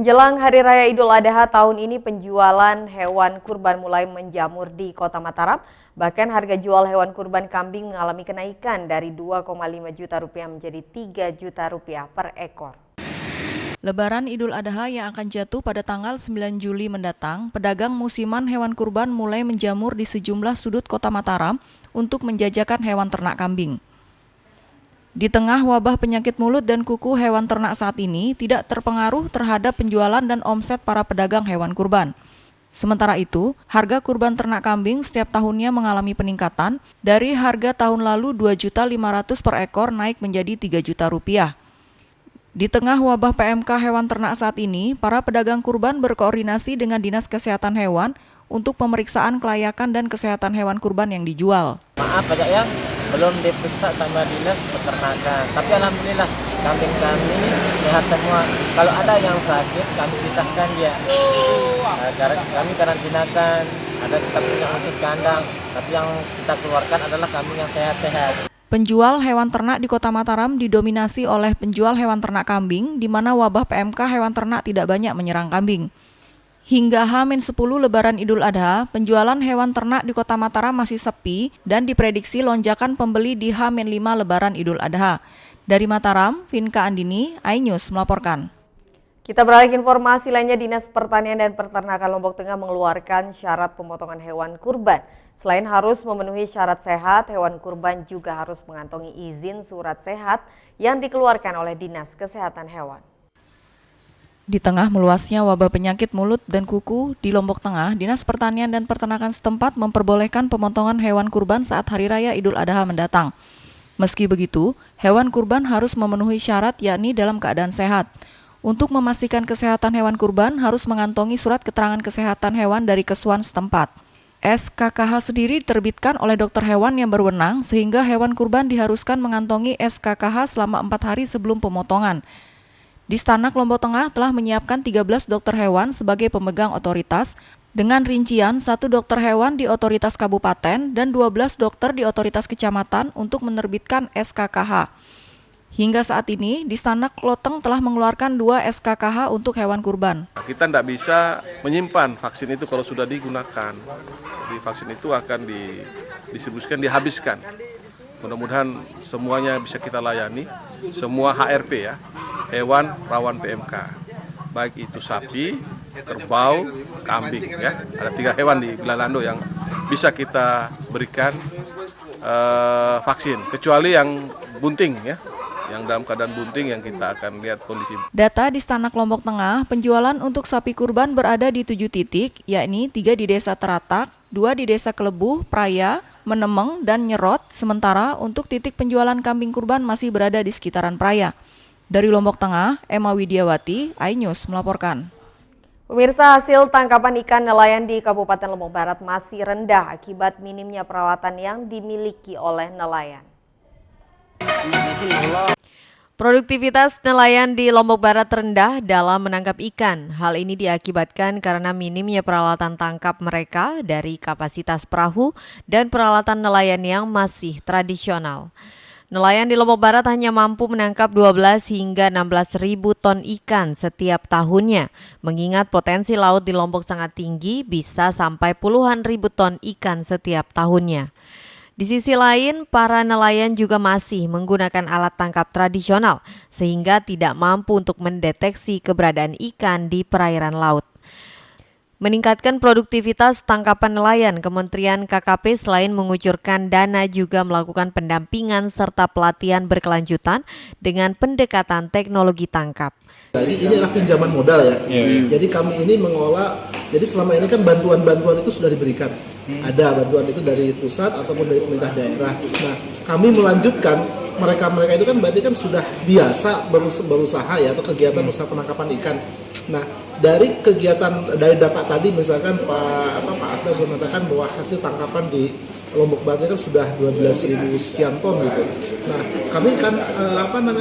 Menjelang Hari Raya Idul Adha tahun ini penjualan hewan kurban mulai menjamur di Kota Mataram. Bahkan harga jual hewan kurban kambing mengalami kenaikan dari 2,5 juta rupiah menjadi 3 juta rupiah per ekor. Lebaran Idul Adha yang akan jatuh pada tanggal 9 Juli mendatang, pedagang musiman hewan kurban mulai menjamur di sejumlah sudut Kota Mataram untuk menjajakan hewan ternak kambing. Di tengah wabah penyakit mulut dan kuku, hewan ternak saat ini tidak terpengaruh terhadap penjualan dan omset para pedagang hewan kurban. Sementara itu, harga kurban ternak kambing setiap tahunnya mengalami peningkatan dari harga tahun lalu 2.500.000 per ekor naik menjadi 3 juta rupiah. Di tengah wabah PMK hewan ternak saat ini, para pedagang kurban berkoordinasi dengan Dinas Kesehatan Hewan untuk pemeriksaan kelayakan dan kesehatan hewan kurban yang dijual. Maaf Pak ya, belum diperiksa sama Dinas Peternakan. Tapi alhamdulillah kambing kami sehat semua. Kalau ada yang sakit kami pisahkan dia. Kami karantinakan, ada kita punya khusus kandang. Tapi yang kita keluarkan adalah kambing yang sehat-sehat. Penjual hewan ternak di Kota Mataram didominasi oleh penjual hewan ternak kambing, di mana wabah PMK hewan ternak tidak banyak menyerang kambing. Hingga H-10 Lebaran Idul Adha, penjualan hewan ternak di Kota Mataram masih sepi dan diprediksi lonjakan pembeli di H-5 Lebaran Idul Adha. Dari Mataram, Vinka Andini, iNews melaporkan. Kita beralih ke informasi lainnya. Dinas Pertanian dan Peternakan Lombok Tengah mengeluarkan syarat pemotongan hewan kurban. Selain harus memenuhi syarat sehat, hewan kurban juga harus mengantongi izin surat sehat yang dikeluarkan oleh Dinas Kesehatan Hewan. Di tengah meluasnya wabah penyakit mulut dan kuku di Lombok Tengah, Dinas Pertanian dan Peternakan setempat memperbolehkan pemotongan hewan kurban saat Hari Raya Idul Adha mendatang. Meski begitu, hewan kurban harus memenuhi syarat yakni dalam keadaan sehat. Untuk memastikan kesehatan hewan kurban harus mengantongi surat keterangan kesehatan hewan dari kesuan setempat. SKKH sendiri diterbitkan oleh dokter hewan yang berwenang sehingga hewan kurban diharuskan mengantongi SKKH selama 4 hari sebelum pemotongan. Di Stanak Lombok Tengah telah menyiapkan 13 dokter hewan sebagai pemegang otoritas dengan rincian 1 dokter hewan di otoritas kabupaten dan 12 dokter di otoritas kecamatan untuk menerbitkan SKKH. Hingga saat ini, di Stanak Loteng telah mengeluarkan 2 SKKH untuk hewan kurban. Kita tidak bisa menyimpan vaksin itu kalau sudah digunakan. Jadi vaksin itu akan didistribusikan, dihabiskan. Mudah-mudahan semuanya bisa kita layani, semua HRP ya, hewan rawan PMK. Baik itu sapi, kerbau, kambing ya. Ada 3 hewan di Belalando yang bisa kita berikan vaksin, kecuali yang bunting ya. Yang dalam keadaan bunting yang kita akan lihat kondisi. Data di Stanak Lombok Tengah, penjualan untuk sapi kurban berada di 7 titik, yakni 3 di Desa Teratak, 2 di Desa Kelebuh, Praya, Menemeng, dan Nyerot, sementara untuk titik penjualan kambing kurban masih berada di sekitaran Praya. Dari Lombok Tengah, Emma Widiawati, iNews melaporkan. Pemirsa, hasil tangkapan ikan nelayan di Kabupaten Lombok Barat masih rendah akibat minimnya peralatan yang dimiliki oleh nelayan. Produktivitas nelayan di Lombok Barat rendah dalam menangkap ikan. Hal ini diakibatkan karena minimnya peralatan tangkap mereka dari kapasitas perahu dan peralatan nelayan yang masih tradisional. Nelayan di Lombok Barat hanya mampu menangkap 12 hingga 16 ribu ton ikan setiap tahunnya. Mengingat potensi laut di Lombok sangat tinggi, bisa sampai puluhan ribu ton ikan setiap tahunnya. Di sisi lain, para nelayan juga masih menggunakan alat tangkap tradisional sehingga tidak mampu untuk mendeteksi keberadaan ikan di perairan laut. Meningkatkan produktivitas tangkapan nelayan, Kementerian KKP selain mengucurkan dana juga melakukan pendampingan serta pelatihan berkelanjutan dengan pendekatan teknologi tangkap. Jadi ini adalah pinjaman modal ya. Jadi kami ini mengolah, jadi selama ini kan bantuan-bantuan itu sudah diberikan. Ada bantuan itu dari pusat ataupun dari pemerintah daerah. Nah, kami melanjutkan mereka itu kan berarti kan sudah biasa berusaha ya atau kegiatan usaha penangkapan ikan. Nah, dari data tadi misalkan Pak Asda sudah mengatakan bahwa hasil tangkapan di Lombok Barat kan sudah 12.000 sekian ton gitu. Nah, kami kan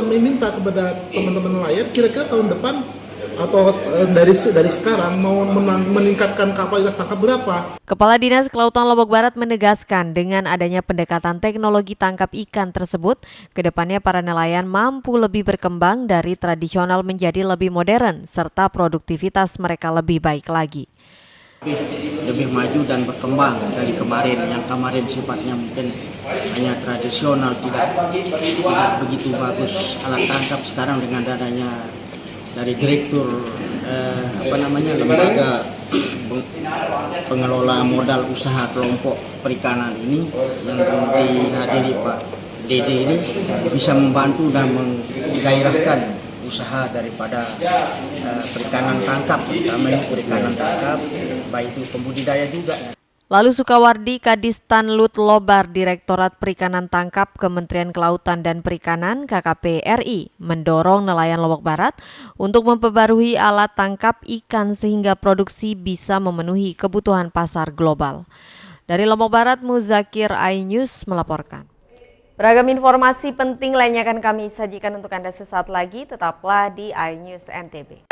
meminta kepada teman-teman nelayan kira-kira tahun depan atau dari sekarang mau meningkatkan kapasitas tangkap berapa? Kepala Dinas Kelautan Lombok Barat menegaskan dengan adanya pendekatan teknologi tangkap ikan tersebut, kedepannya para nelayan mampu lebih berkembang dari tradisional menjadi lebih modern, serta produktivitas mereka lebih baik lagi. Lebih maju dan berkembang dari kemarin. Yang kemarin sifatnya mungkin hanya tradisional, tidak begitu bagus alat tangkap. Sekarang dengan adanya dari direktur lembaga pengelola modal usaha kelompok perikanan ini yang dihadiri Pak Dede ini bisa membantu dan menggairahkan usaha daripada perikanan tangkap, terutama perikanan tangkap, baik itu pembudidaya juga. Lalu Sukawardi Kadistan Lut Lobar Direktorat Perikanan Tangkap Kementerian Kelautan dan Perikanan KKP RI mendorong nelayan Lombok Barat untuk memperbarui alat tangkap ikan sehingga produksi bisa memenuhi kebutuhan pasar global. Dari Lombok Barat, Muzakir iNews melaporkan. Beragam informasi penting lainnya akan kami sajikan untuk Anda sesaat lagi, tetaplah di iNews NTB.